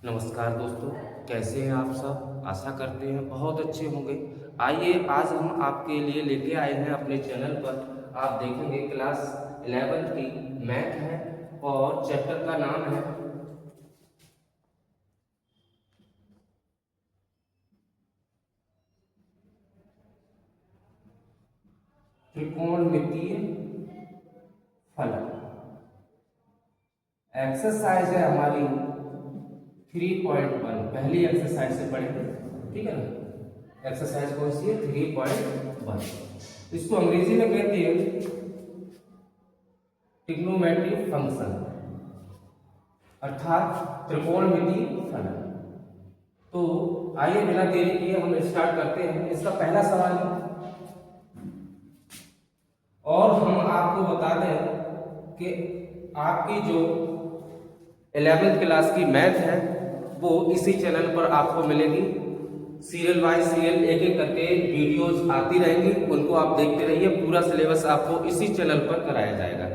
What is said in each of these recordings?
नमस्कार दोस्तों, कैसे हैं आप सब। आशा करते हैं बहुत अच्छे होंगे। आइए आज हम आपके लिए लेके आए हैं अपने चैनल पर। आप देखेंगे क्लास 11 की मैथ है और चैप्टर का नाम है त्रिकोणमितीय फलन। एक्सरसाइज है हमारी 3.1। पहली एक्सरसाइज से पढ़ेंगे, ठीक है ना। एक्सरसाइज कौन सी है? 3.1। इसको अंग्रेजी में कहते हैं ट्रिग्नोमेट्रिक फंक्शन, अर्थात त्रिकोणमितीय फलन। तो आइए बिना देरी किए हम स्टार्ट करते हैं। इसका पहला सवाल है और हम आपको बता दें कि आपकी जो 11th क्लास की मैथ है वो इसी चैनल पर आपको मिलेगी। सीरियल बाय सीरियल एक एक करके वीडियोस आती रहेंगी, उनको आप देखते रहिए। पूरा सिलेबस आपको इसी चैनल पर कराया जाएगा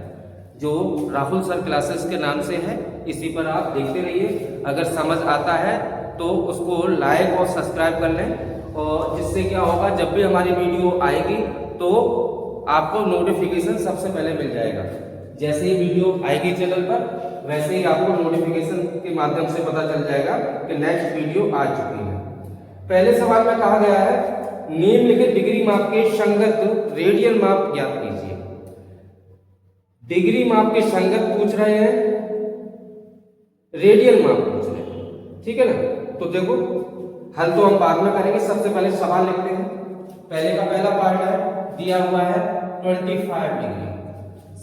जो राहुल सर क्लासेस के नाम से है। इसी पर आप देखते रहिए। अगर समझ आता है तो उसको लाइक और सब्सक्राइब कर लें, और जिससे क्या होगा, जब भी हमारी वीडियो आएगी तो आपको नोटिफिकेशन सबसे पहले मिल जाएगा। जैसे ही वीडियो आएगी चैनल पर वैसे ही आपको नोटिफिकेशन के माध्यम से पता चल जाएगा कि नेक्स्ट वीडियो आ चुकी है। पहले सवाल में कहा गया है निम्नलिखित डिग्री माप के संगत रेडियल माप ज्ञात कीजिए। डिग्री माप के संगत पूछ रहे हैं, रेडियल माप पूछ रहे हैं, ठीक है ना। तो देखो, हल तो हम बाद में करेंगे, सबसे पहले सवाल लिखते हैं। पहले का पहला पार्ट है दिया हुआ है 25 डिग्री।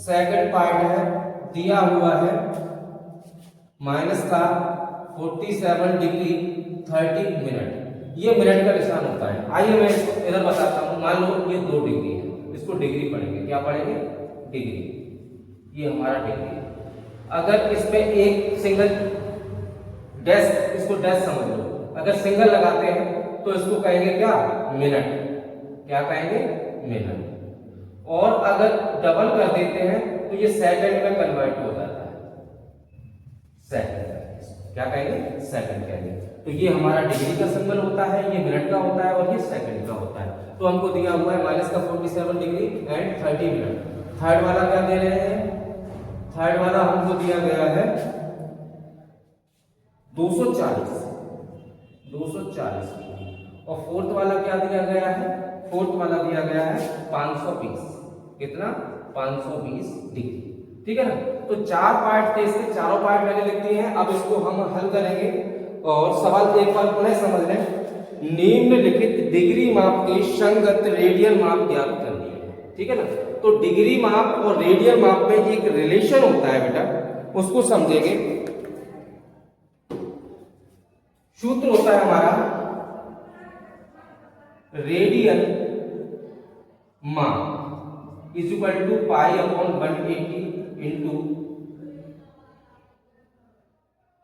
सेकंड पार्ट है दिया हुआ है माइनस का 47 डिग्री 30 मिनट। ये मिनट का निशान होता है। आइए मैं इसको इधर बताता हूं। मान लो ये 2 डिग्री है, इसको डिग्री पढ़ेंगे। क्या पढ़ेंगे? डिग्री। ये हमारा डिग्री है। अगर इसमें एक सिंगल डैश, इसको डैश समझ लो, अगर सिंगल लगाते हैं तो इसको कहेंगे क्या? मिनट। क्या कहेंगे? मिनट। और अगर डबल कर देते हैं तो ये सेकंड में कन्वर्ट हो जाता है। सेकंड क्या कहेंगे? सेकंड कहेंगे। तो ये हमारा डिग्री का सिंबल होता है, ये मिनट का होता है और ये सेकंड का होता है। तो हमको दिया हुआ है माइनस का 47 डिग्री एंड 30 मिनट। थर्ड वाला क्या दे रहे हैं? थर्ड वाला हमको दिया गया है 240 और फोर्थ वाला क्या दिया गया है? फोर्थ वाला दिया गया है 520। कितना? 520 डिग्री, ठीक है ना। तो 4 पार्ट थे इसके, चारों पार्ट मैंने लिख दिए हैं। अब इसको हम हल करेंगे और सवाल एक बार पुनः समझ लें। निम्नलिखित डिग्री माप के संगत रेडियल माप ज्ञात करनी है, ठीक है ना। तो डिग्री माप और रेडियल माप में एक रिलेशन होता है बेटा, उसको समझेंगे। सूत्र होता है हमारा रेडियल माप is equal to pi upon 180 into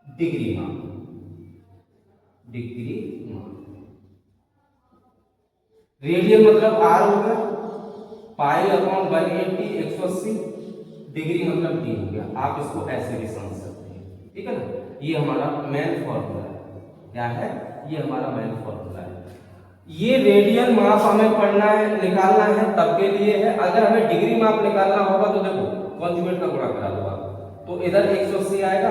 degree माप। डिग्री माप रेडियल मतलब आर हो गया, पाई अपॉन 180 180, डिग्री मतलब डी हो गया। आप इसको ऐसे भी समझ सकते हैं, ठीक है ना। ये हमारा मेन फॉर्मूला है। क्या है? ये हमारा मेन फॉर्मूला है। ये रेडियल माप हमें पढ़ना है, निकालना है, तब के लिए है। अगर हमें डिग्री माप निकालना होगा तो देखो कॉन्जुगेट का गुणा करा दो आप, तो इधर 180 आएगा,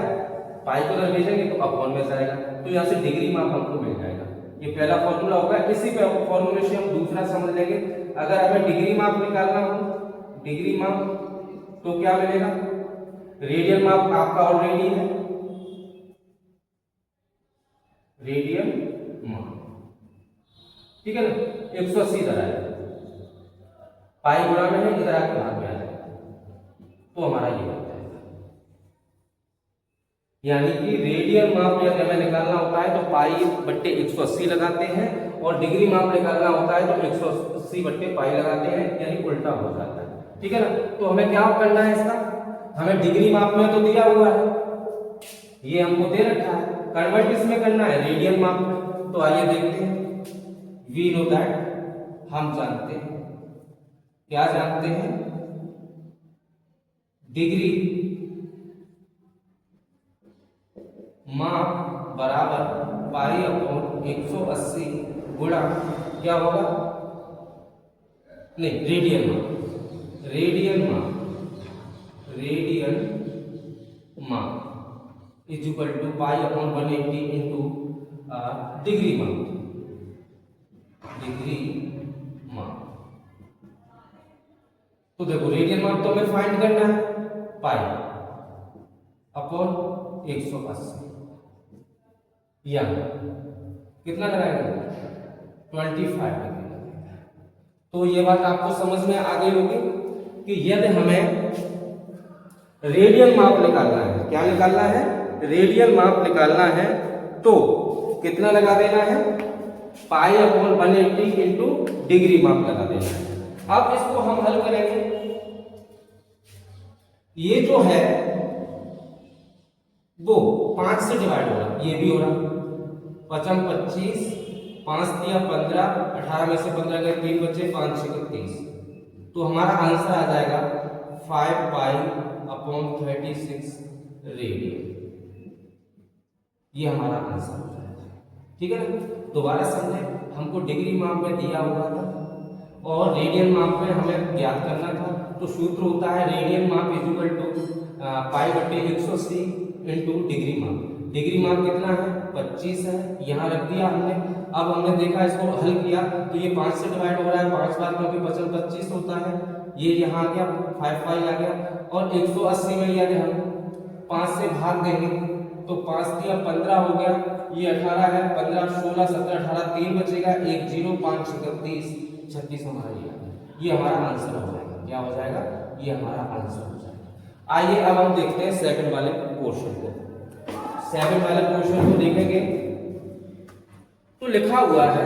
पाई को इधर भेजेंगे तो अपॉन में जाएगा, तो यहाँ से डिग्री माप हमको मिल जाएगा। ये पहला फॉर्मूला होगा। इसी पे फॉर्मूले से हम दूसरा समझ लेंगे। अगर हमें डिग्री माप निकालना हो, डिग्री माप, तो क्या मिलेगा? रेडियल माप आपका ऑलरेडी है, रेडियल माप, ठीक है ना। 180 इधर आएगा, पाई गुणा में है, इधर आके भाग में आ जाएगा, तो हमारा ये होता है। यानी कि रेडियल माप यदि हमें निकालना होता है तो पाई बट्टे 180 लगाते हैं, और डिग्री माप निकालना होता है तो 180 बट्टे पाई लगाते हैं, यानी उल्टा हो जाता है, ठीक है ना। तो हमें क्या करना है इसका? हमें डिग्री माप में तो दिया हुआ है, ये हमको दे रखा है, कन्वर्ट इसमें करना है रेडियल माप में। तो आइए देखते हैं। वी नो दैट, हम जानते हैं, क्या जानते हैं? डिग्री माप बराबर पाई अपॉन 180 गुणा क्या होगा, नहीं रेडियन माप, रेडियन माप is equal to pi upon 180 into degree माप। तो देखो रेडियन माप तो हमें फाइंड करना है, पाई अपॉन 180 या कितना लगाएंगे 25 डिग्री। तो ये बात आपको समझ में आ गई होगी कि यदि हमें रेडियन माप निकालना है, क्या निकालना है, रेडियन माप निकालना है, तो कितना लगा देना है, पाई अपॉन 180 इंटू डिग्री माप लगा देना है। अब इसको हम हल करेंगे, ये जो है वो 5 से डिवाइड हो रहा, ये भी हो रहा, 5 25, 5 दिया 15, 18 में से 15 गए 3 बचे, 5 6 30। तो हमारा आंसर आ जाएगा 5 पाई अपॉन 36 रेडियन, ये हमारा आंसर हो जाएगा। ठीक है ना, दोबारा समझे, हमको डिग्री माप में दिया हुआ था और रेडियन माप में हमें ज्ञात करना था। तो सूत्र होता है रेडियन माप इज इक्वल टू पाई बटे 180 इंटू डिग्री माप। डिग्री माप कितना है 25 है, यहाँ रख दिया हमने। अब हमने देखा इसको हल किया तो ये 5 से डिवाइड हो रहा है, 5 बार क्योंकि 25 होता है, ये यहाँ आ गया 5 पाई आ गया, और 180 में यदि हम 5 से भाग देंगे तो 5 दिया 15 हो गया, ये 18 है, 15 16 17 18 3 बचेगा, 1 0 5 36 36 हमारा ये हमारा आंसर हो जाएगा। क्या हो जाएगा, ये हमारा आंसर हो जाएगा। आइए अब हम देखते हैं सेकंड वाले पोर्शन को। सेकंड वाले पोर्शन को देखेंगे तो लिखा हुआ है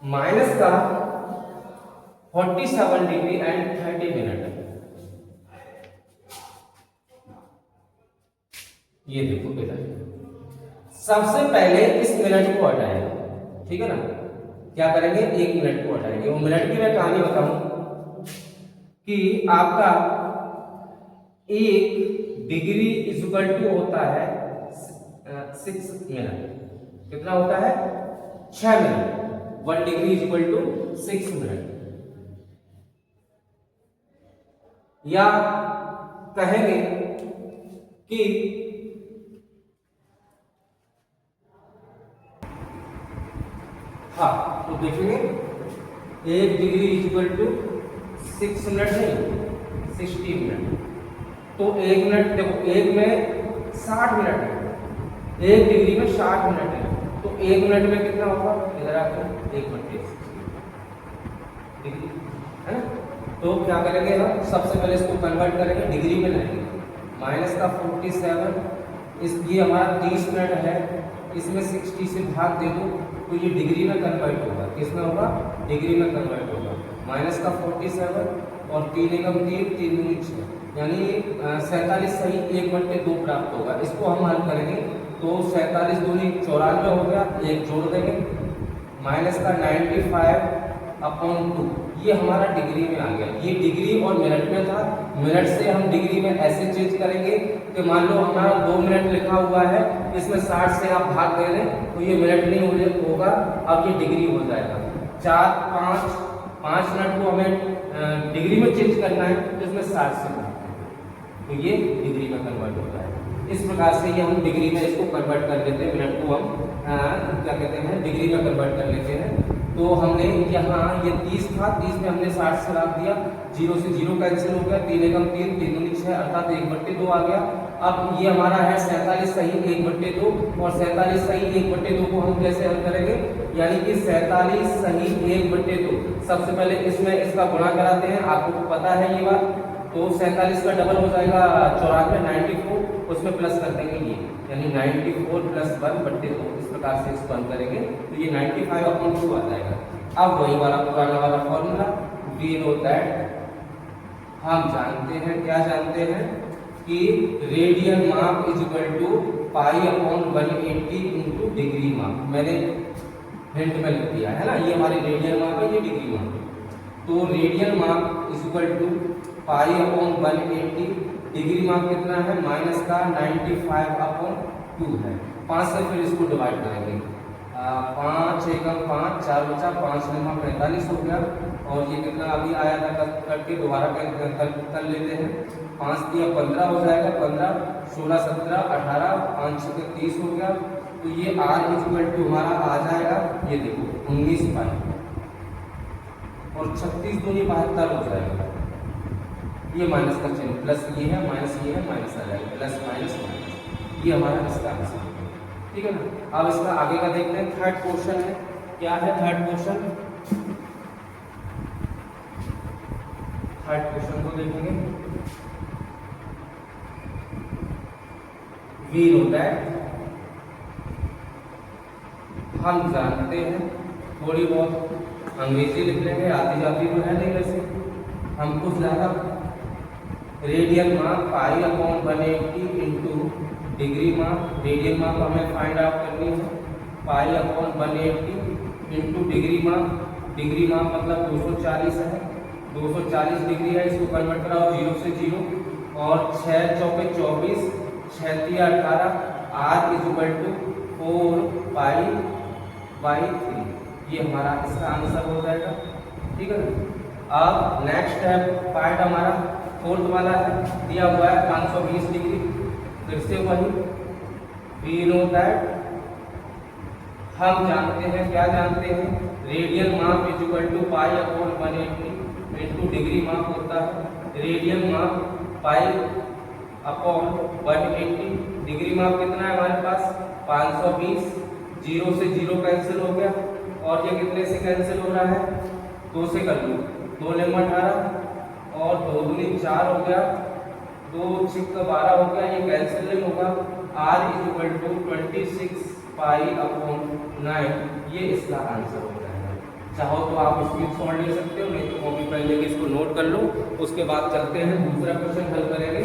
माइनस का 47 डिग्री एंड 30 मिनट। ये देखो बेटा, सबसे पहले इस मिनट को हटाएंगे, ठीक है ना, क्या करेंगे 1 मिनट को हटाएंगे। वो मिनट की मैं कहानी बताऊं कि आपका 1 डिग्री इज इक्वल टू होता है 6 मिनट। कितना होता है 6 minute. 1 degree is equal to 6 minute. या कहेंगे कि हाँ, तो देखेंगे 1 degree is equal to 6 minute नहीं 60 मिनट। तो 1 मिनट देखो, 1 में 60 मिनट है, 1 डिग्री में 60 मिनट है, तो 1 मिनट में कितना होगा, इधर आकर 1 बटे 60 डिग्री है ना। तो क्या करेंगे हम, सबसे पहले इसको कन्वर्ट करेंगे, डिग्री में लाएंगे। माइनस का 47, इस ये हमारा 30 मिनट है, इसमें 60 से भाग दे दो तो ये डिग्री में कन्वर्ट होगा। किसमें होगा, डिग्री में कन्वर्ट होगा। माइनस का 47 और 3 एकम 3 3 दूनी 6, यानी 47 सही 1 बटे 2 प्राप्त होगा। इसको हम हल करेंगे तो 47 दूनी 94 हो गया, 1 जोड़ देंगे, माइनस का 95 अपॉन 2, ये हमारा डिग्री में आ गया। ये डिग्री और मिनट में था, मिनट से हम डिग्री में ऐसे चेंज करेंगे कि मान लो हमारा 2 मिनट लिखा हुआ है, इसमें 60 से आप भाग दे दें तो ये मिनट नहीं होगा, अब ये डिग्री हो जाएगा। 4 5 मिनट को हमें डिग्री में चेंज करना है तो इसमें 60 से भाग दें तो ये डिग्री में कन्वर्ट होता है। इस प्रकार से ये हम डिग्री में इसको कन्वर्ट कर लेते हैं, मिनट को हम क्या कहते हैं डिग्री में कन्वर्ट कर लेते हैं। तो हमने यहाँ ये 30 था, 30 में हमने 60 से रख दिया, 0 से 0 कैंसिल हो गया, 3 एकम 3 3 दूनी 6 अर्थात 1 बटे 2 आ गया। अब ये हमारा है 47 सही 1 बटे 2, और 47 सही 1 बटे 2 को हम कैसे हल करेंगे, यानी कि 47 सही 1 बटे 2। सबसे पहले इसमें इसका गुणा कराते हैं, आपको पता है ये बात। तो 47 का डबल हो जाएगा 94 94, उसमें प्लस कर देंगे ये, यानी 94 प्लस 1 बटे 2। इस प्रकार से इसको हल करेंगे तो ये 95 अपॉन 2 आ जाएगा। अब वही वाला पुराना वाला फॉर्मूला, वी नो दैट, हम जानते हैं, क्या जानते हैं कि रेडियन माप is equal to pi upon 180 into degree माप। मैंने हिंट में लिख दिया है ना, ये हमारी रेडियन माप है, ये डिग्री माप है। तो रेडियन माप is equal to pi upon 180, degree माप कितना है माइनस का 95/2 है। 5 से फिर इसको डिवाइड करेंगे, 5 एकम 5, 4 बचा, 5 नंबर 45 हो गया। और ये कितना अभी आया था करके दोबारा कर लेते हैं, 5 दिया 15 हो जाएगा, 15 16 17 18, 5 6 30 हो गया। तो ये आर इज इक्वल टू हमारा आ जाएगा, ये देखो 19 पाई, और 36 दूनी 72 हो जाएगा। ये माइनस का चिन्ह, प्लस ये है, माइनस ये है, माइनस आ जाएगा, प्लस माइनस माइनस, ये हमारा इसका आंसर है। ठीक है ना। अब इसका आगे का देखते हैं, थर्ड क्वेश्चन है, क्या है थर्ड क्वेश्चन। थर्ड क्वेश्चन को देखेंगे। वी नो दैट, हम जानते हैं, थोड़ी बहुत अंग्रेजी लिख लेंगे, आती जाती तो है नहीं वैसे, हमको ज्यादा रेडियन माप पाई अपॉन 180 इंटू डिग्री माप, रेडियन माप हमें फाइंड आउट करनी है, पाई अपॉन 180 इंटू डिग्री माप मतलब 240 है, 240 डिग्री है, इसको कन्वर्ट कराओ 0 से 0, और 6 चौके 24, 6 तिया 18, R is equal to 4 pi by 3, ये हमारा इसका आंसर हो जाएगा। ठीक है ना। अब नेक्स्ट है पार्ट हमारा फोर्थ वाला है, दिया हुआ है 520 डिग्री, फिर से वही वी नो दैट, हम जानते हैं, क्या जानते हैं, रेडियन माप is equal to pi upon 180 into degree माप होता है, रेडियन माप पाई अपॉन 180, डिग्री माप कितना है हमारे पास 520, 0 से 0 कैंसिल हो गया, और ये कितने से कैंसिल हो रहा है, 2 से कर लो, 2 लेम 18 और 2 दूनी 4 हो गया, 2 6 12 हो गया, ये कैंसिल नहीं होगा, r is equal to 26 pi upon 9, ये इसका आंसर हो जाएगा। चाहो तो आप स्क्रीनशॉट ले सकते हो, नहीं तो कॉपी पेन लेके इसको नोट कर लो। उसके बाद चलते हैं दूसरा क्वेश्चन हल करेंगे।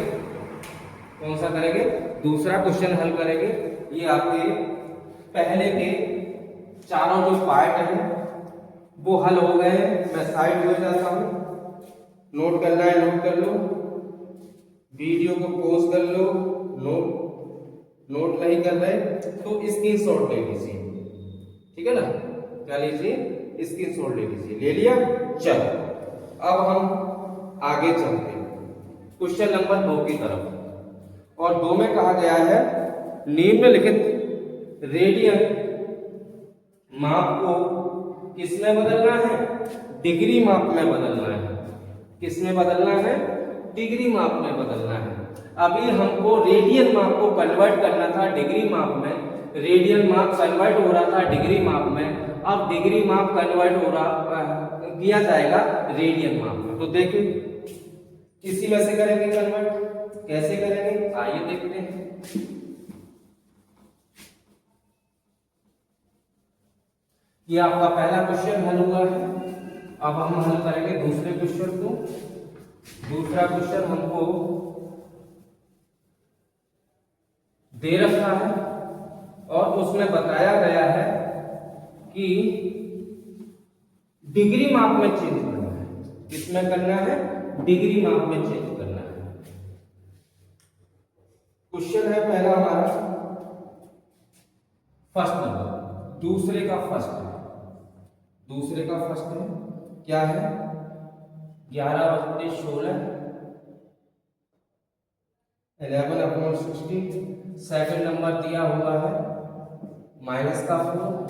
कौन सा करेंगे, दूसरा क्वेश्चन हल करेंगे। ये आपके पहले के चारों जो पार्ट हैं वो हल हो गए हैं, मैं साइड हो जाता हूँ, नोट करना है नोट कर लो, वीडियो को पॉज कर लो, नोट नहीं कर रहे तो स्क्रीनशॉट ले लीजिए। ठीक है ना, क्या लीजिए, स्क्रीनशॉट ले लीजिए, ले लिया। चलो अब हम आगे चलते हैं क्वेश्चन नंबर 2 की तरफ, और 2 में कहा गया है निम्नलिखित रेडियन माप को किसमें बदलना है, डिग्री माप में बदलना है। किसमें बदलना है, डिग्री माप में बदलना है। अभी हमको रेडियन माप को कन्वर्ट करना था डिग्री माप में, रेडियन माप कन्वर्ट हो रहा था डिग्री माप में, अब डिग्री माप कन्वर्ट हो रहा किया जाएगा रेडियन माप में। तो देखिए किसी में से करेंगे कन्वर्ट, कैसे करेंगे आइए देखते हैं। ये आपका पहला क्वेश्चन हल हुआ है। अब हम हल करेंगे दूसरे क्वेश्चन को। दूसरा क्वेश्चन हमको दे रखा है और उसमें बताया गया है कि डिग्री माप में चेंज करना है। किसमें करना है, डिग्री माप में चेंज करना है। क्वेश्चन है पहला हमारा फर्स्ट नंबर, दूसरे का फर्स्ट है, दूसरे का फर्स्ट है क्या है 11/16 11/60। सेकंड नंबर दिया हुआ है माइनस का 4।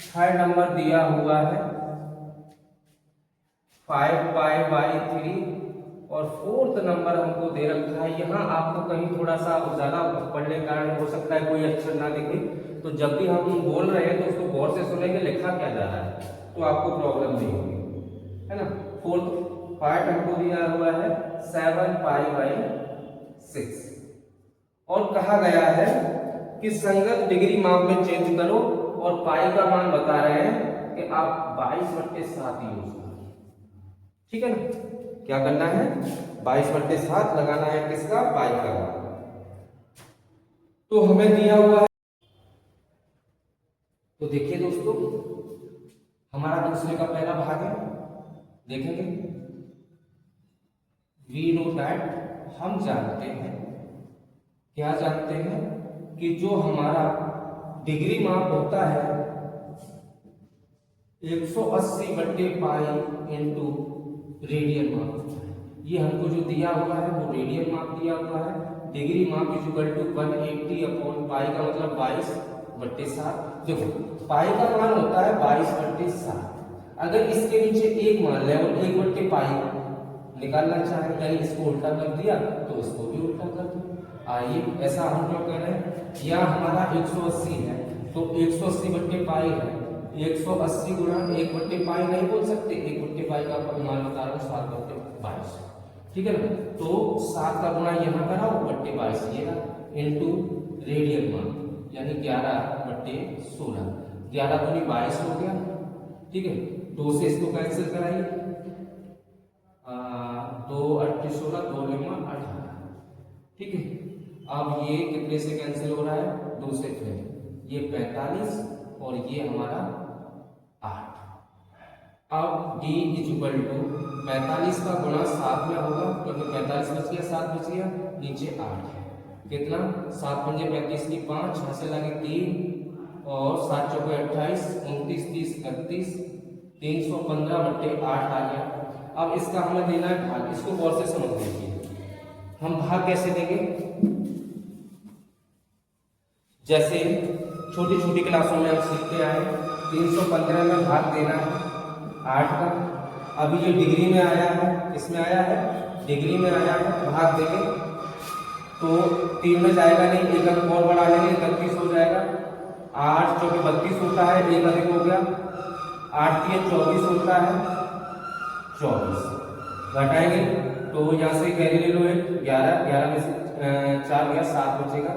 थर्ड नंबर दिया हुआ है 5π/3 और फोर्थ नंबर हमको दे रखा है। यहाँ आपको कहीं थोड़ा सा ज्यादा पढ़ने के कारण हो सकता है कोई अक्षर ना दिखे, तो जब भी हम बोल रहे हैं तो उसको गौर से सुनेंगे लिखा क्या जा रहा है, तो आपको प्रॉब्लम नहीं होगी, है ना। फोर्थ पार्ट हमको दिया हुआ है 7π/6 और कहा गया है कि संगत डिग्री माप में चेंज करो, और पाई का मान बता रहे हैं कि आप 22/7 यूज करो। ठीक है ना, क्या करना है 22/7 लगाना है, किसका, पाई का मान। तो हमें दिया हुआ है तो देखिए दोस्तों, हमारा दूसरे का पहला भाग है, देखेंगे। वी नो दैट, हम जानते हैं, क्या जानते हैं, कि जो हमारा डिग्री माप होता है 180 बट्टे पाई इंटू रेडियन माप होता है। ये हमको जो दिया हुआ है वो रेडियन माप दिया हुआ है। डिग्री माप is equal to 180 upon pi का मतलब 22/7। देखो पाई का मान होता है 22/7। अगर इसके नीचे एक मान ले और 1/पाई निकालना चाहे, यानी इसको उल्टा कर दिया तो इसको भी उल्टा कर दिया। आइए ऐसा हम क्या कर रहे हैं, यहाँ हमारा 180 है तो 180/पाई है, 180 गुणा 1/पाई नहीं बोल सकते, 1/पाई का मान बता रहा हूँ 7/22, ठीक है ना। तो 7 का गुणा यहाँ कराओ, 1/22 ये इंटू रेडियन मान यानी 11/16, 11 दूनी 22 हो गया, ठीक है। 2 से इसको कैंसिल कराइए, 2 8 16, 2 लेमा 18, ठीक है। अब ये कितने से कैंसिल हो रहा है, 2 से फिर ये 45 और ये हमारा 8। अब d इज इक्वल टू 45 का गुणा 7 में होगा, क्योंकि 45 बच गया, 7 बच गया, नीचे 8 है, कितना 7 पंजे 35 की 5, यहाँ से लगे 3 और 7 चौके 28, 29 30 31, 315/8 आ गया। अब इसका हमें देना है भाग, इसको गौर से समझ लीजिए। हम भाग कैसे देंगे, जैसे छोटी छोटी क्लासों में हम सीखते आए, 315 में भाग देना है 8 का। अभी ये डिग्री में आया है, इसमें आया है, डिग्री में आया है, भाग देंगे तो 3 में जाएगा नहीं, एक अंक और बढ़ा लेंगे, 31 हो जाएगा। 8 चौके 32 होता है, एक अधिक हो गया, 8 3 24 होता है, 24 घटाएंगे तो यहाँ से कैरी ले लो 11, 11 में से 4 गया, 7 बचेगा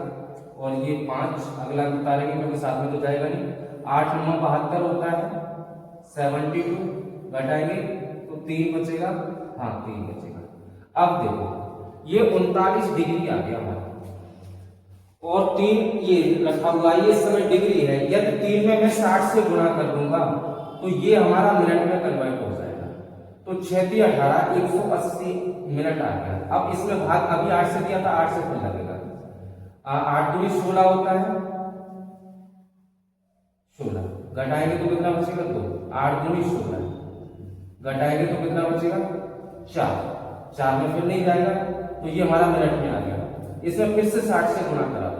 और ये 5 अगला उतारेंगे क्योंकि 7 में तो जाएगा नहीं। 8 9 72 होता है, 72 घटाएंगे तो 3 बचेगा, हाँ 3 बचेगा। अब देखो ये 39 डिग्री आ गया हमारा और 3 ये रखा हुआ है, ये समय डिग्री है। यदि 3 में मैं 60 से गुणा कर दूंगा तो ये हमारा मिनट में कन्वर्ट हो जाएगा। तो 6 × 18 180 मिनट आ गया। अब इसमें भाग अभी 8 से दिया था, 8 से फिर लगेगा, 8 दूनी 16 होता है, 16 घटाएंगे तो कितना बचेगा 2, 8 दूनी 16 घटाएंगे तो कितना बचेगा 4, 4 में फिर नहीं जाएगा तो ये हमारा मिनट में आ गया। इसमें फिर से 60 से गुणा करा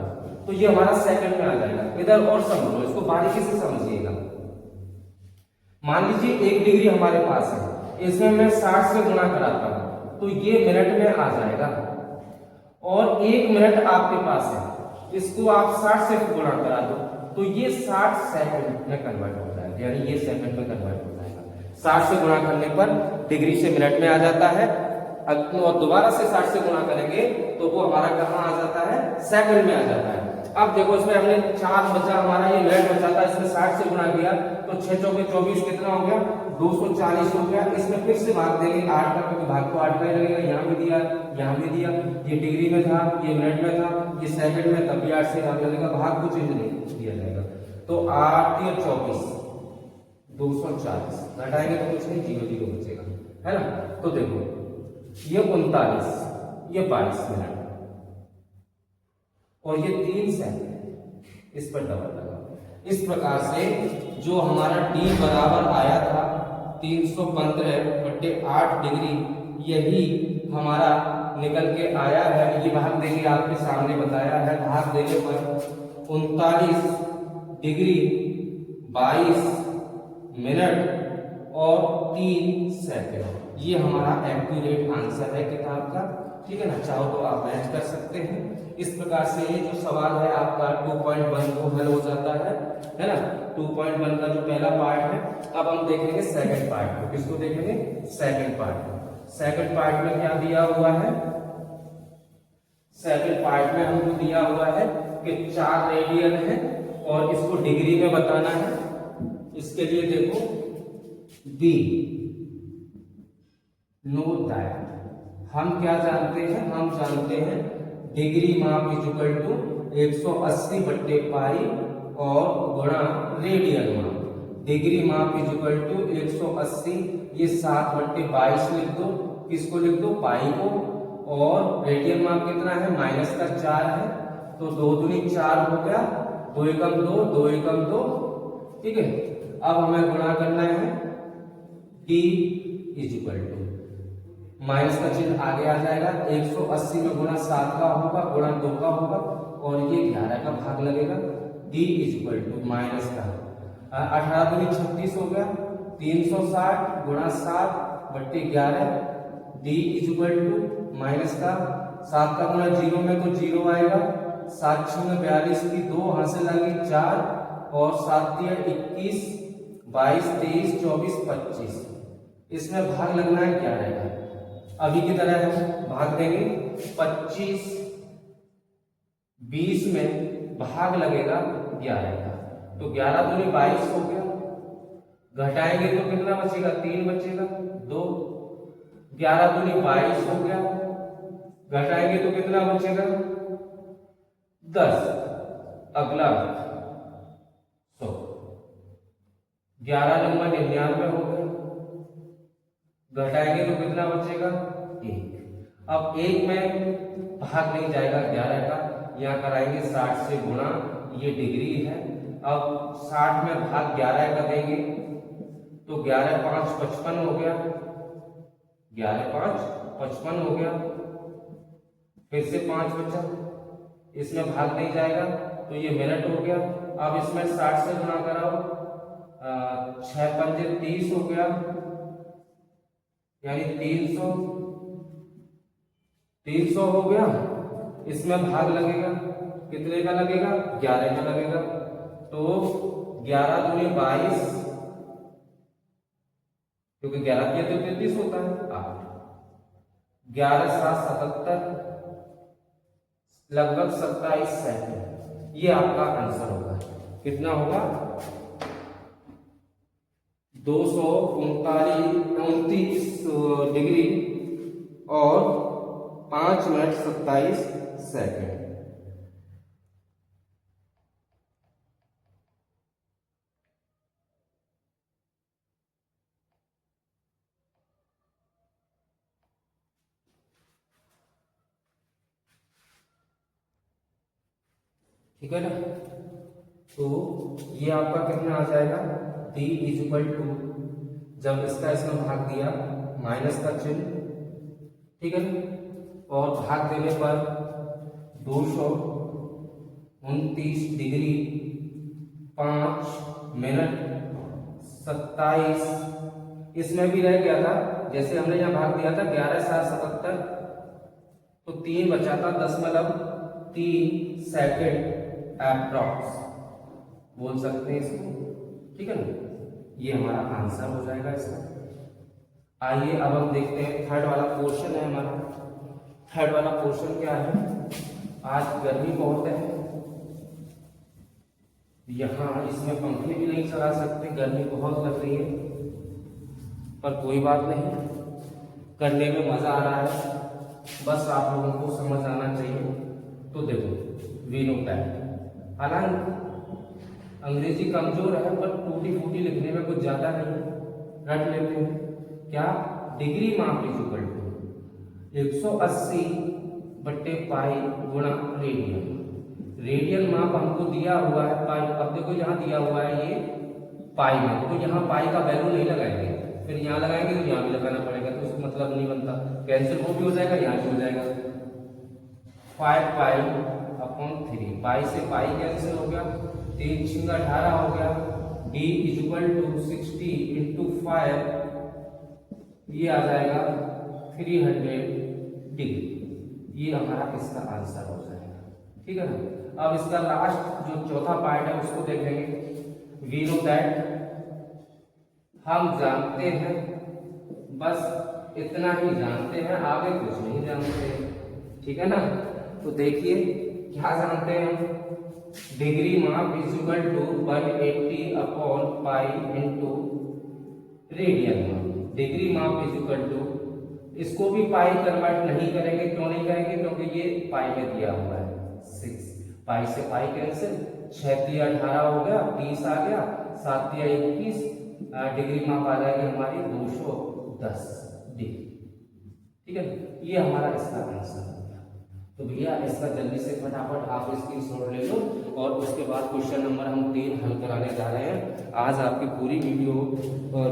तो ये हमारा सेकंड में आ जाएगा। इधर और समझो, इसको बारीकी से समझिएगा। मान लीजिए 1 डिग्री हमारे पास है, इसमें मैं 60 से गुणा कराता हूं तो ये मिनट में आ जाएगा, और 1 मिनट आपके पास है, इसको आप 60 से गुणा करा दो तो ये 60 सेकंड में कन्वर्ट हो जाएगा, यानी ये सेकंड में कन्वर्ट हो जाएगा। 60 से गुणा करने पर डिग्री से मिनट में आ जाता है, और दोबारा से 60 से गुणा करेंगे तो वो हमारा कहाँ आ जाता है, सेकंड में आ जाता है। अब देखो इसमें हमने 4 बचा, हमारा ये मिनट बचा था, इसमें 60 से गुणा किया तो 6 चौके 24 कितना हो गया 240 हो गया। इसमें फिर से भाग देंगे 8 का, क्योंकि भाग तो 8 का ही लगेगा, यहाँ भी दिया यहाँ भी दिया, ये डिग्री में था, ये मिनट में था, ये सेकंड में, तब भी 8 से भाग लगेगा, भाग कुछ नहीं दिया जाएगा। तो 8 × 24 240 घटाएंगे तो कुछ नहीं, 0 0 बचेगा, है ना। तो देखो ये 39, ये 22 मिनट और ये 3 सेकंड, इस पर डबल लगा। इस प्रकार से जो हमारा डी बराबर आया था 315/8 डिग्री, यही हमारा निकल के आया है। ये भाग देखिए आपके सामने बताया है, भाग देने पर 39 डिग्री 22 मिनट और 3 सेकंड, ये हमारा एक्यूरेट आंसर है किताब का, ठीक है ना। चाहो तो आप मैच कर सकते हैं। इस प्रकार से ये जो सवाल है आपका 2.1 को हल हो जाता है ना। 2.1 का जो पहला पार्ट है, अब हम देखेंगे सेकंड पार्ट को। किसको देखेंगे, सेकंड पार्ट। सेकंड पार्ट में क्या दिया हुआ है, सेकंड पार्ट में हमको दिया हुआ है कि 4 रेडियन है और इसको डिग्री में बताना है। इसके लिए देखो बी नो दैट, हम क्या जानते हैं, हम जानते हैं डिग्री माप इज इक्वल टू 180/पाई और गुणा रेडियन माप। डिग्री माप इज इक्वल टू 180, ये 7/22 लिख दो, किसको लिख दो, पाई को। और रेडियन माप कितना है, माइनस का 4 है, तो 2 दूनी 4 हो गया, 2 एकम 2, 2 एकम 2, ठीक है। अब हमें गुणा करना है, d is equal to, minus का चिन्ह आगे आ जाएगा, 180 में गुणा 7 का होगा, गुणा 2 का होगा, और ये 11 का भाग लगेगा। d is equal to minus का 18 दूनी 36 हो गया, 360 गुणा 7/11, d is equal to minus का 7 का गुणा 0 में तो 0 आएगा, 7 6 में 42 की 2 हासिल आ गई 4, और 7 21, 22 23 24 25, इसमें भाग लगना है 11 का। अभी की तरह है, भाग देंगे 25, 20 में भाग लगेगा 11 का, तो 11 दूनी 22 हो गया, घटाएंगे तो कितना बचेगा, 3 बचेगा, 2, 11 दूनी 22 हो गया, घटाएंगे तो कितना बचेगा, 10। अगला 100, 11 नंबर 99 हो गया, घटाएंगे तो कितना बचेगा, 1। अब 1 में भाग नहीं जाएगा 11 का, यहाँ कराएंगे 60 से गुणा, ये डिग्री है। अब 60 में भाग 11 का देंगे तो 11 5 55 हो गया, 11 5 55 हो गया, फिर से 5 बचा, इसमें भाग नहीं जाएगा तो ये मिनट हो गया। अब इसमें 60 से गुणा कराओ, 6 पंजे 30 हो गया, यानी 300 हो गया। इसमें भाग लगेगा, कितने का लगेगा, 11 का लगेगा, तो 11 दूनी 22, क्योंकि 11 किया तो 33 होता है, 8, 11 7 77, लगभग 27 सेकंड। ये आपका आंसर होगा, कितना होगा, 229 डिग्री और 5 मिनट 27 सेकंड। ठीक है ना, तो ये आपका कितना आ जाएगा, d इज इक्वल टू, जब इसका इसमें भाग दिया माइनस का चिन्ह, ठीक है, और भाग देने पर 229 डिग्री 5 मिनट 27, इसमें भी रह गया था, जैसे हमने यहाँ भाग दिया था 11 7 77, तो 3 बचा था, 0.3 सेकेंड अप्रॉक्स बोल सकते हैं इसको, ठीक है ना, ये हमारा आंसर हो जाएगा इसका। आइए अब हम देखते हैं थर्ड वाला पोर्शन है हमारा। थर्ड वाला पोर्शन क्या है, आज गर्मी बहुत है, यहाँ इसमें पंखे भी नहीं चला सकते, गर्मी बहुत लग रही है, पर कोई बात नहीं, करने में मजा आ रहा है, बस आप लोगों को समझ आना चाहिए। तो देखो, वी नो दैट, हालांकि अंग्रेजी कमजोर है पर टूटी फूटी लिखने में कुछ ज्यादा नहीं, रट लेते हैं। क्या, डिग्री माप इज इक्वल टू 180/पाई गुणा रेडियन। रेडियन माप हमको दिया हुआ है पाई, अब देखो यहाँ दिया हुआ है ये पाई में, तो यहाँ पाई का वैल्यू नहीं लगाएंगे, फिर यहाँ लगाएंगे तो यहाँ भी लगाना पड़ेगा, तो उसका मतलब नहीं बनता, कैंसिल वो भी हो जाएगा, यहाँ भी हो जाएगा। 5π/3, पाई से पाई कैंसिल हो गया, 3 × 18 हो गया, d इज इक्वल टू 60 × 5, ये आ जाएगा 300 डिग्री। ये हमारा इसका आंसर हो जाएगा, ठीक है ना। अब इसका लास्ट जो चौथा पार्ट है उसको देखेंगे। वी नो दैट, हम जानते हैं, बस इतना ही जानते हैं, आगे कुछ नहीं जानते, ठीक है ना। तो देखिए क्या जानते हैं हम, डिग्री माप इज इक्वल टू 180/पाई इंटू रेडियन माप। डिग्री माप इज इक्वल टू, इसको भी पाई कन्वर्ट नहीं करेंगे, क्यों नहीं करेंगे, क्योंकि ये पाई में दिया हुआ है 6, पाई से पाई कैंसिल, 6 तिया 18 हो गया, 30 आ गया, 7 तिया 21, डिग्री माप आ जाएगी हमारी 210 डिग्री। ठीक है, ये हमारा इसका आंसर हो गया। तो भैया इसका जल्दी से फटाफट आप स्क्रीनशॉट ले लो और उसके बाद क्वेश्चन नंबर हम 3 हल कराने जा रहे हैं। आज आपकी पूरी वीडियो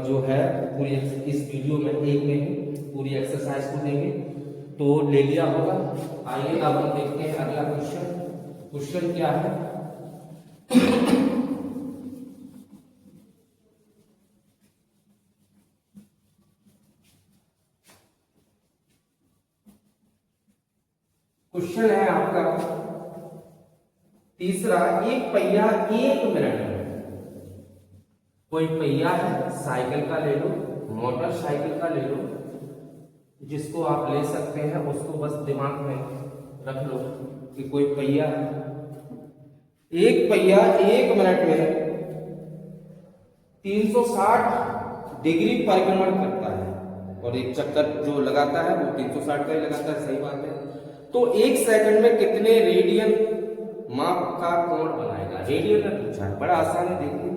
जो है पूरी इस वीडियो में एक में ही पूरी एक्सरसाइज को देंगे तो ले लिया होगा। आइए अब हम देखते हैं अगला क्वेश्चन। क्वेश्चन क्या है? क्वेश्चन है आपका तीसरा, एक पहिया 1 मिनट में, कोई पहिया है, साइकिल का ले लो, मोटरसाइकिल का ले लो, जिसको आप ले सकते हैं उसको बस दिमाग में रख लो कि कोई पहिया है। एक पहिया 1 मिनट में 360 डिग्री परिक्रमण करता है और एक चक्कर जो लगाता है वो 360 का ही लगाता है, सही बात है। तो 1 सेकंड में कितने रेडियन माप का कोण बनाएगा? रेडियन में पूछा है, बड़ा आसान है। देखिए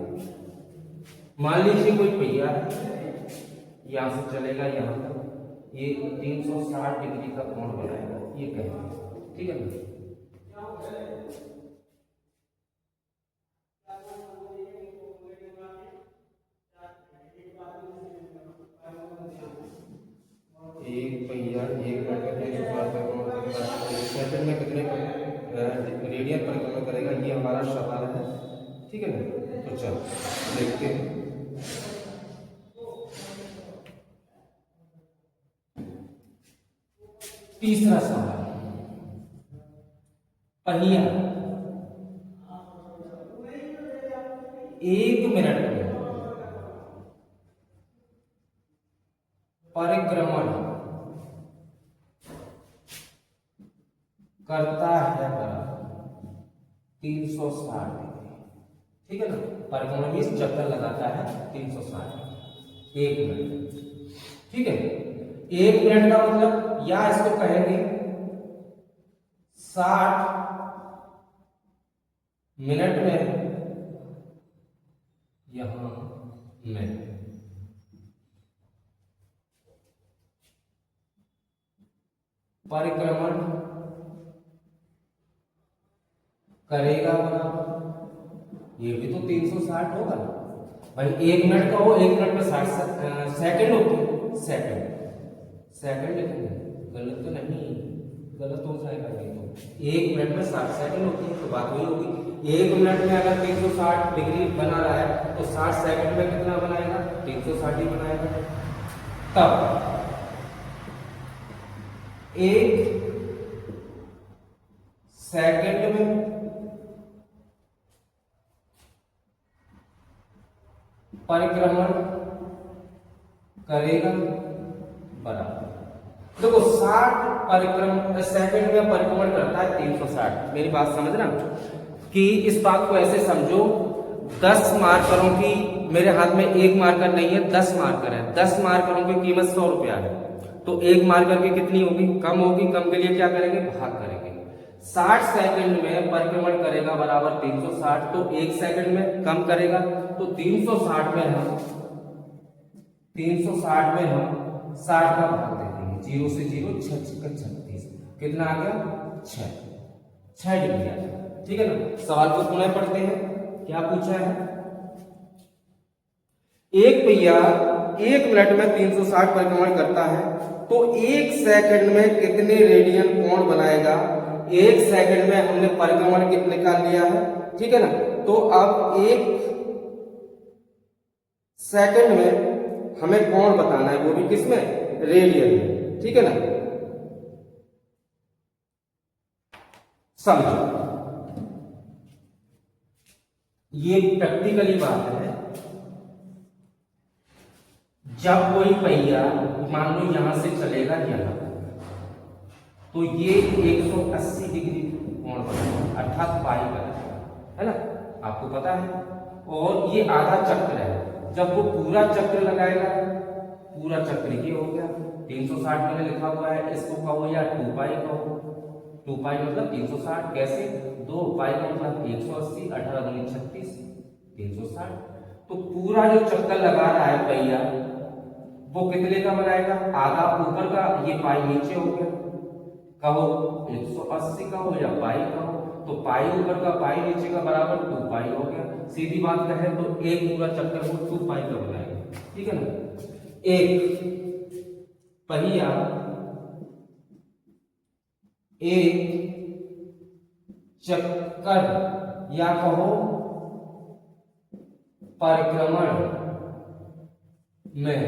मान लीजिए कोई पहिया है, यहां से चलेगा यहां तक, ये 360 डिग्री का कोण बनाएगा, ये कहेंगे। ठीक है ना? एक पहिया 1 मिनट में 360 का कोण करेगा, एक सेकंड में कितने रेडियन परिक्रमण करेगा, ये हमारा सवाल है। ठीक है ना? तो चलो देखते हैं। तीसरा सवाल, पहिया 1 मिनट में परिक्रमण करता है 360 डिग्री। ठीक है ना? परिक्रमण मीन्स चक्कर लगाता है 360 1 मिनट। ठीक है, 1 मिनट का मतलब या इसको कहेंगे 60 मिनट में यहां में परिक्रमण करेगा बराबर, ये भी तो 360 होगा ना भाई। 1 मिनट का हो, 1 मिनट में 60 सेकंड होते हैं, सेकंड लिखेंगे, गलत तो नहीं, गलत हो जाएगा ये तो। 1 मिनट में 60 सेकंड होती है, तो बात वही होगी। 1 मिनट में अगर 360 डिग्री बना रहा है तो 60 सेकंड में कितना बनाएगा? 360 ही बनाएगा। तब 1 सेकंड में परिक्रमण करेगा बराबर, देखो 60 परिक्रमण सेकंड में परिक्रमण करता है 360। मेरी बात समझना कि इस बात को ऐसे समझो, 10 मार्करों की मेरे हाथ में 1 मार्कर नहीं है, 10 मार्कर है। 10 मार्करों की कीमत 100 रुपया है, तो 1 मार्कर की कितनी होगी? कम होगी। कम के लिए क्या करेंगे? भाग करेंगे। 60 सेकंड में परिक्रमण करेगा बराबर 360, तो 1 सेकंड में कम करेगा, तो 360 में हम 60 का भाग दे देंगे। 0 से 0 6 6 36, कितना आ गया? 6 डिग्री आ गया। ठीक है ना? सवाल को पुनः पढ़ते हैं, क्या पूछा है? एक पहिया 1 मिनट में 360 परिक्रमण करता है, तो 1 सेकंड में कितने रेडियन कोण बनाएगा? 1 सेकंड में हमने परिक्रमण निकाल लिया है। ठीक है ना? तो अब 1 सेकंड में हमें कोण बताना है, वो भी किसमें? रेडियन में। ठीक है ना? समझो, ये प्रैक्टिकली बात है। जब कोई पहिया मान लो यहां से चलेगा यहां, तो ये 180 डिग्री कोण बनेगा, अर्थात पाई बनेगा, है ना? आपको पता है। और ये आधा चक्र है, जब वो पूरा चक्र लगाएगा, पूरा चक्र ये हो गया 360 मैंने लिखा हुआ है, इसको कहो या 2 पाई कहो, 2 पाई मतलब 360। कैसे? 2 पाई का मतलब 180, 18 दूनी 36, 360। तो पूरा जो चक्कर लगा रहा है पहिया वो कितने का बनाएगा? आधा ऊपर का, ये पाई नीचे हो गया, कहो 180 का हो या पाई का हो, तो पाई ऊपर का पाई नीचे का बराबर 2 पाई हो गया। सीधी बात कहें तो एक पूरा चक्कर वो 2 पाई का बनाएगा। ठीक है ना? एक पहिया एक चक्कर या कहो परिक्रमण में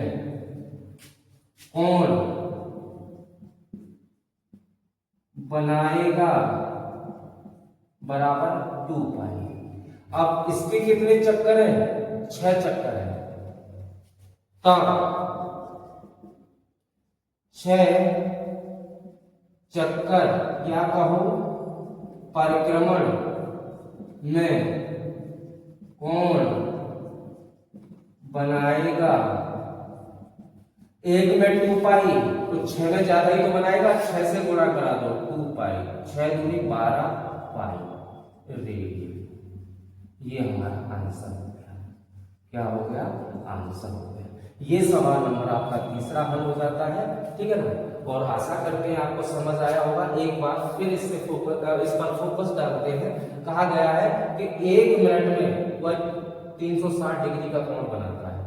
कोण बनाएगा बराबर 2 पाई। अब इसके कितने चक्कर है? 6 चक्कर है। तब 6 चक्कर या कहो परिक्रमण में कोण बनाएगा, एक में 2 पाई तो 6 में ज्यादा ही तो बनाएगा, 6 से गुणा करा दो 2 पाई, 6 दूनी 12 पाई रेडियन। ये हमारा आंसर हो गया। क्या हो गया? आंसर हो गया। ये सवाल नंबर आपका तीसरा हल हो जाता है। ठीक है ना? और आशा करते हैं आपको समझ आया होगा। एक बार फिर इस पर फोकस डालते हैं। कहा गया है कि 1 मिनट में वह 360 डिग्री का कोण बनाता है।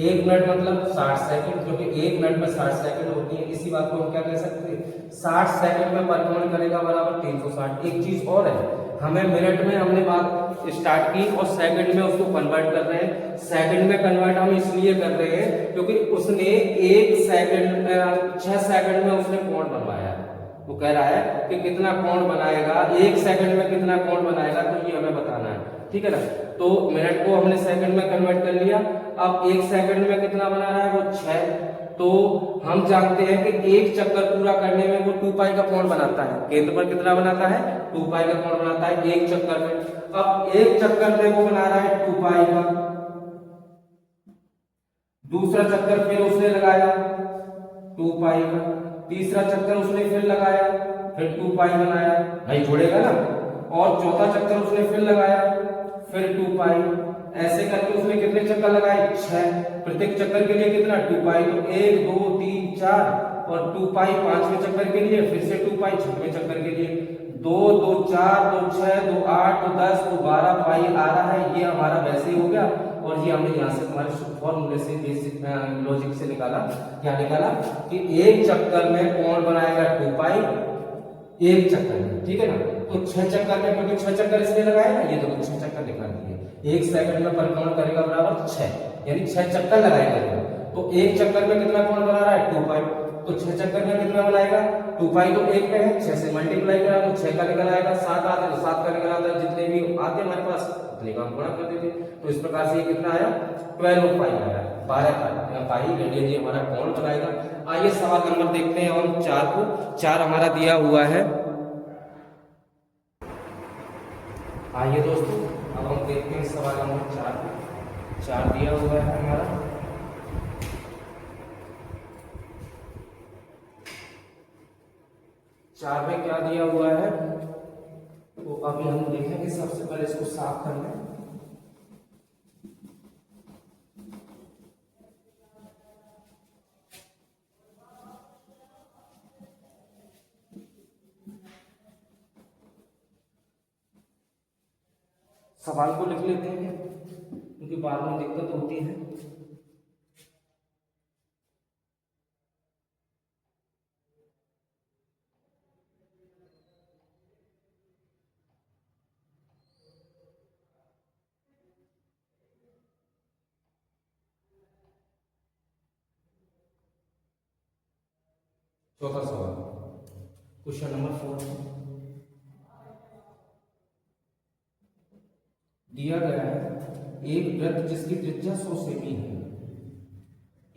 1 मिनट मतलब 60 सेकंड, क्योंकि 1 मिनट में 60 सेकंड होती है। इसी बात को हम क्या कह सकते हैं? 60 सेकंड में परिक्रमण करेगा बराबर 360। एक चीज और है, हमें मिनट में हमने बात स्टार्ट की और सेकंड में उसको कन्वर्ट कर रहे हैं। सेकंड में कन्वर्ट हम इसलिए कर रहे हैं क्योंकि उसने 1 सेकंड 6 सेकंड में उसने कोण बनवाया है। वो कह रहा है कि कितना कोण बनाएगा, 1 सेकंड में कितना कोण बनाएगा, तो ये हमें बताना है। ठीक है ना? तो मिनट को हमने सेकंड में कन्वर्ट कर लिया। अब 1 सेकंड में कितना बना रहा है? वो 6। तो हम जानते हैं कि एक चक्कर पूरा करने में वो 2 पाई का कोण बनाता है। केंद्र पर कितना बनाता है? 2 पाई का कोण बनाता है एक चक्कर में। अब एक चक्कर में वो बना रहा है 2 पाई का, दूसरा चक्कर फिर उसने लगाया 2 पाई का, तीसरा चक्कर उसने फिर लगाया, फिर 2 पाई बनाया, भाई जुड़ेगा ना। और चौथा चक्कर उसने फिर लगाया, फिर 2 पाई। ऐसे करके उसने कितने चक्कर लगाए? 6। प्रत्येक चक्कर के लिए कितना? 2 पाई। तो 1 2 3 4 और 2 पाई 5वें चक्कर के लिए, फिर से 2 पाई 6वें चक्कर के लिए। 2 2 4 2 6 2 8 2 10 2 12 पाई आ रहा है। ये हमारा वैसे ही हो गया। और ये हमने यहाँ से हमारे फॉर्मूले से बेसिक लॉजिक से निकाला। क्या निकाला? कि एक चक्कर में कोण बनाएगा 2 पाई एक चक्कर में। ठीक है ना? तो 6 चक्कर में, क्योंकि 6 चक्कर इसने लगाए ना, ये देखो 6 चक्कर निकाल दिए। 1 सेकंड में परिक्रमण करेगा बराबर 6, यानी 6 चक्कर लगाएगा। तो एक चक्कर में कितना कोण बना रहा है? 2 पाई। तो 6 चक्कर में कितना बनाएगा? 2 पाई तो एक पे है, 6 से मल्टीप्लाई करा तो 6 का निकल आएगा। 7 आते तो 7 का निकल आता है। जितने भी आते हमारे पास उतने का हम गुणा कर देते। तो इस प्रकार से ये कितना आया? 12 पाई आया। 12 पाई रेडियन ये हमारा कोण बनाएगा। आइए सवाल नंबर देखते हैं हम 4 को। 4 हमारा दिया हुआ है। आइए दोस्तों अब हम देखते हैं सवाल नंबर 4 को। 4 दिया हुआ है हमारा। चार में क्या दिया हुआ है तो अभी हम देखेंगे। सबसे पहले इसको साफ कर लें। सवाल को लिख लेते हैं क्योंकि बाद में दिक्कत होती है। चौथा सवाल, क्वेश्चन नंबर 4 दिया गया है। एक वृत्त जिसकी त्रिज्या 100 सेमी है,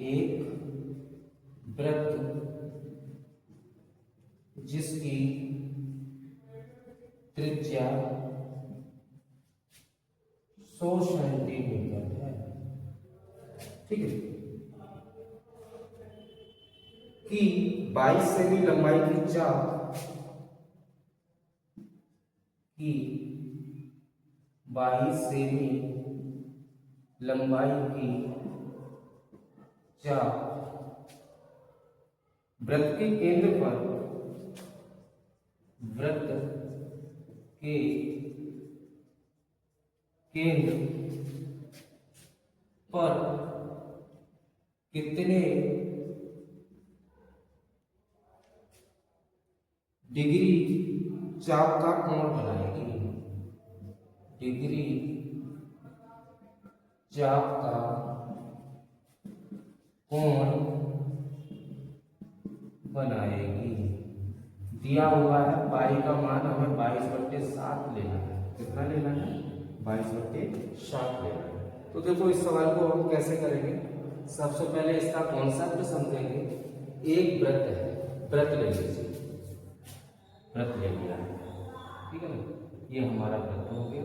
एक वृत्त जिसकी त्रिज्या 100 सेंटीमीटर है, ठीक है, की 22 सेमी लंबाई की चाप की 22 सेमी लंबाई की चाप वृत्त के केंद्र पर कितने डिग्री चाप का कोण बनाएगी। डिग्री चाप का कोण बनाएगी। दिया हुआ है पाई का मान हमें 22/7 लेना है। कितना लेना है? 22/7 लेना है। तो देखो इस सवाल को हम कैसे करेंगे। सबसे पहले इसका कॉन्सेप्ट समझेंगे। एक वृत्त है, वृत्त ले लीजिए, वृत्त ले लिया है, ठीक है ना। ये हमारा वृत्त हो गया,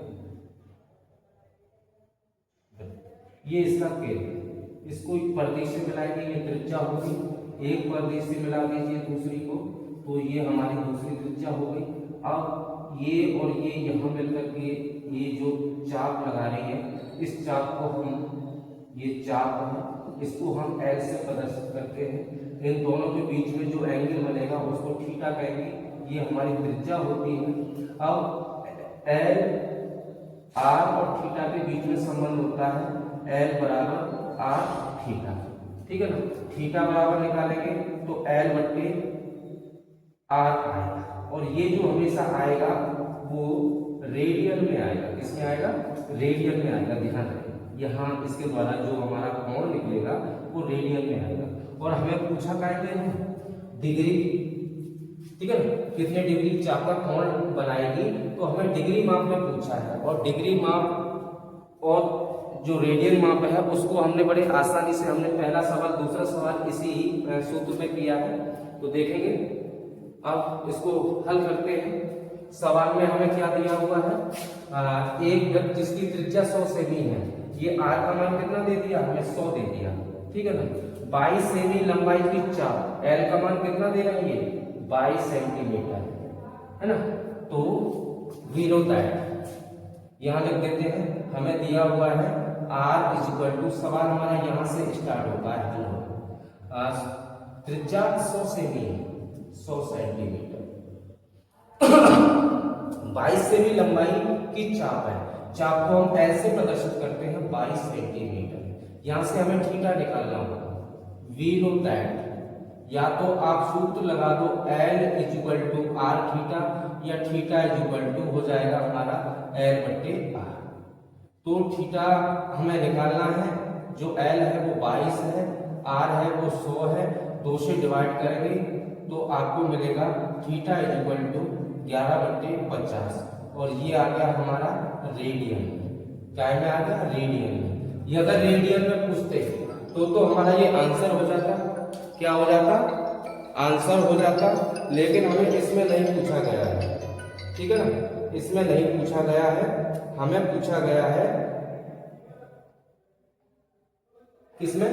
ये इसका केंद्र। इसको एक परिधि से मिलाएंगे, ये त्रिज्या होगी। एक परिधि से मिला दीजिए दूसरी को, तो ये हमारी दूसरी त्रिज्या हो गई। अब ये और ये यहाँ मिलकर के ये जो चाप लगा रही है, इस चाप को हम, ये चाप है, इसको हम एल से प्रदर्शित करते हैं। इन दोनों के बीच में जो एंगल बनेगा उसको थीटा कहेंगे। ये हमारी त्रिज्या होती है। अब एल आर और थीटा के बीच में संबंध होता है एल बराबर आर थीटा, ठीक है ना। थीटा बराबर निकालेंगे तो एल बट्टे आर आएगा, और ये जो हमेशा आएगा वो रेडियन में आएगा। किसमें आएगा? रेडियन में आएगा। ध्यान रखें, यहाँ इसके द्वारा जो हमारा कोण निकलेगा वो रेडियन में आएगा। और हमें पूछा क्या है? डिग्री, ठीक है ना, कितने डिग्री चाप का कोण बनाएगी। तो हमें डिग्री माप में पूछा है, और डिग्री माप और जो रेडियन माप है उसको हमने बड़े आसानी से, हमने पहला सवाल दूसरा सवाल इसी सूत्र में किया है। तो देखेंगे, अब इसको हल करते हैं। सवाल में हमें क्या दिया हुआ है? एक वृत्त जिसकी त्रिज्या 100 सेमी है, ये आर का मान कितना दे दिया? हमें 100 दे दिया, ठीक है ना। 22 सेमी लंबाई की चाप, एल का मान कितना दे रही है? 22 सेंटीमीटर, है ना। तो वी नो दैट, यहां लिख देते हैं। हमें दिया हुआ है आर इक्वल टू, सवाल हमारा यहां से स्टार्ट होता है। त्रिज्या 100 सेमी, 100 सेंटीमीटर, 22 सेमी लंबाई की चाप है। चाप को हम ऐसे प्रदर्शित करते हैं 22 सेंटीमीटर। यहां से हमें थीटा निकालना होगा। वी नो दैट, या तो आप सूत्र लगा दो L equal to R theta, या थीटा इक्वल टू हो जाएगा हमारा एल बट्टे आर। तो थीटा हमें निकालना है, जो एल है वो 22 है, आर है वो 100 है, 2 से डिवाइड करेंगे तो आपको मिलेगा थीटा इक्वल टू 11/50, और ये आ गया हमारा रेडियन। क्या में आ गया? रेडियन में। ये अगर रेडियन में पूछते तो हमारा ये आंसर हो जाता। क्या हो जाता? आंसर हो जाता। लेकिन हमें इसमें नहीं पूछा गया है, ठीक है ना, इसमें नहीं पूछा गया है। हमें पूछा गया है किसमें?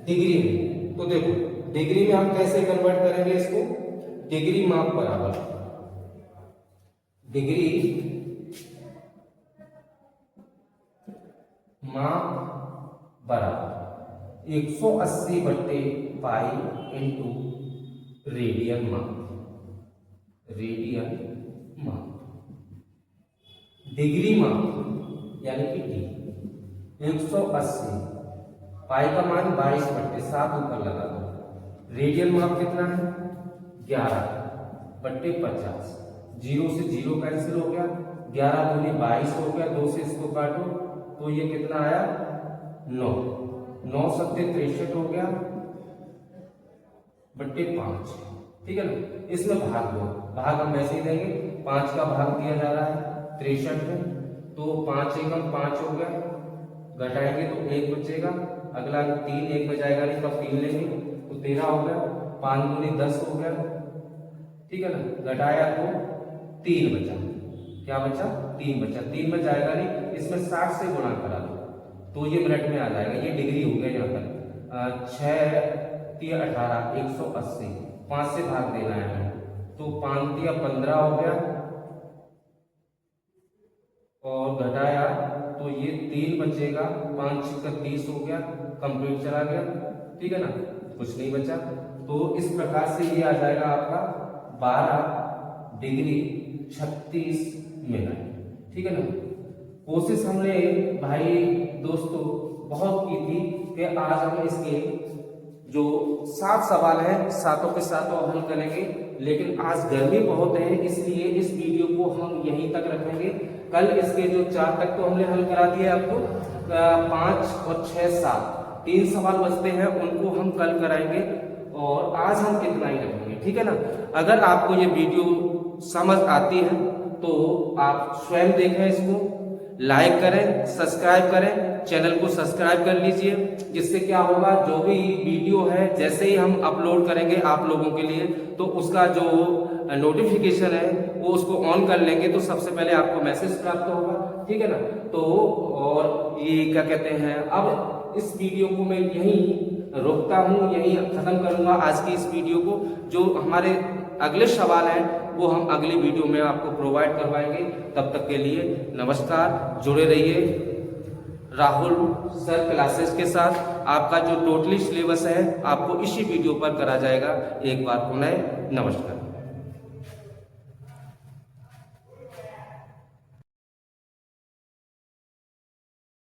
डिग्री में। तो देखो डिग्री में हम कैसे कन्वर्ट करेंगे इसको? डिग्री माप बराबर, डिग्री माप बराबर 180/पाई इंटू रेडियन माप। रेडियन माप, डिग्री माप यानी कि डी 180, पाई का मान 22/7 ऊपर लगा दो। रेडियन माप कितना है? 11/50। 0 से 0 कैंसिल हो गया, 11 दूनी 22 हो गया, 2 से इसको काटो तो ये कितना आया? 9। 9 सत्ते 63 हो गया बट्टे 5, ठीक है ना। इसमें भाग दो, भाग हम वैसे ही देंगे। 5 का भाग दिया जा रहा है 63 में, तो 5 एकम 5 हो गया, घटाएंगे तो 1 बचेगा। अगला 3 1 बचाएगा नहीं, तब 3 लेंगे तो 13 हो गया। 5 दूनी 10 हो गया, ठीक है ना। घटाया तो 3 बचा। क्या बचा? 3 बचा। 3 में जाएगा नहीं, इसमें 60 से गुणा करा दो तो ये मिनट में आ जाएगा। ये डिग्री हो गया यहाँ तक। 6 3 18 180, 5 से भाग देना है हमें, तो 5 3 15 हो गया, और घटाया तो ये 3 बचेगा, 5 का 30 हो गया, कंप्लीट चला गया, ठीक है ना, कुछ नहीं बचा। तो इस प्रकार से ये आ जाएगा आपका 12 डिग्री 36 मिनट, ठीक है ना। कोशिश हमने भाई दोस्तों बहुत की थी कि आज हम इसके जो 7 सवाल हैं सातों के सातों हल करेंगे, लेकिन आज गर्मी बहुत है इसलिए इस वीडियो को हम यहीं तक रखेंगे। कल इसके जो 4 तक तो हमने हल करा दिए आपको, 5 और 6 7 3 सवाल बचते हैं, उनको हम कल कराएंगे और आज हम इतना ही रखेंगे, ठीक है ना। अगर आपको ये वीडियो समझ आती है तो आप स्वयं देखें, इसको लाइक करें, सब्सक्राइब करें, चैनल को सब्सक्राइब कर लीजिए, जिससे क्या होगा जो भी वीडियो है जैसे ही हम अपलोड करेंगे आप लोगों के लिए तो उसका जो नोटिफिकेशन है वो उसको ऑन कर लेंगे तो सबसे पहले आपको मैसेज प्राप्त होगा, ठीक है ना। तो और ये क्या कहते हैं, अब इस वीडियो को मैं यहीं रोकता हूँ, यहीं खत्म करूंगा आज की इस वीडियो को। जो हमारे अगले सवाल हैं वो हम अगली वीडियो में आपको प्रोवाइड करवाएंगे। तब तक के लिए नमस्कार, जुड़े रहिए राहुल सर क्लासेस के साथ। आपका जो टोटली सिलेबस है आपको इसी वीडियो पर करा जाएगा। एक बार पुनः नमस्कार।